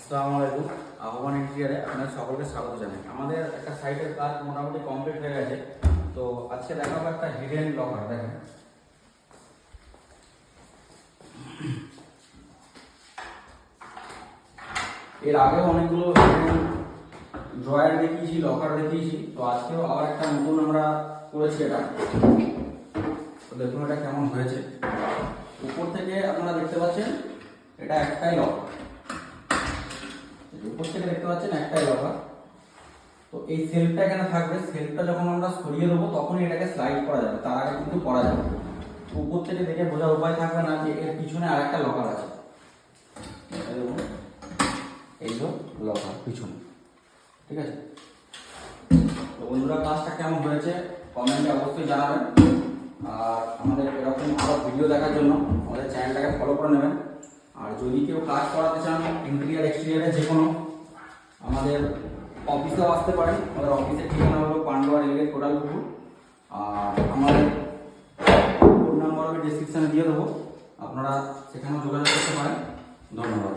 আসসালামু আলাইকুম। আহ্বান ইন্টেরিয়ারে আপনাদের সকলকে স্বাগত জানাই। আমাদের একটা সাইটের কাজ মোটামুটি কমপ্লিট হয়ে গেছে। তো আজকে দেখাবো একটা হিডেন লকার। দেখেন, এর আগেও অনেকগুলো ড্রয়ার দেখিয়েছি, লকার দেখিয়েছি। তো আজকেও আবার একটা নতুন আমরা করেছি এটা। তো দেখুন এটা কেমন হয়েছে। উপর থেকে আপনারা দেখতে পাচ্ছেন এটা একটাই লকার, উপর থেকে দেখতে পাচ্ছেন একটাই লকার। তো এই সেলফটা এখানে থাকবে, সেলফটা যখন আমরা সরিয়ে দেবো তখনই এটাকে স্লাইড করা যাবে, তার আগে কিন্তু করা যাবে। উপর থেকে দেখে বোঝার উপায় থাকবে না যে এর পিছনে আরেকটা লকার আছে। এই যে লকার পিছনে, ঠিক আছে। তো বন্ধুরা কাজটা কেমন হয়েছে কমেন্টে অবশ্যই জানাবেন। আর আমাদের এরকম আরো ভিডিও দেখার জন্য আমাদের চ্যানেলটাকে ফলো করে নেবেন। আর যদি কেউ কাজ করাতে চান ইন্টেরিয়ার এক্সটেরিয়ারে যে কোনো, আমাদের অফিসেও আসতে পারেন। আমাদের অফিসের ঠিকানা হলো পান্ডুয়া রেলগেট কোটালপুকুর। আর আমাদের ফোন নাম্বার আমি ডিসক্রিপশানে দিয়ে দেবো, আপনারা সেখানেও যোগাযোগ করতে পারেন। ধন্যবাদ।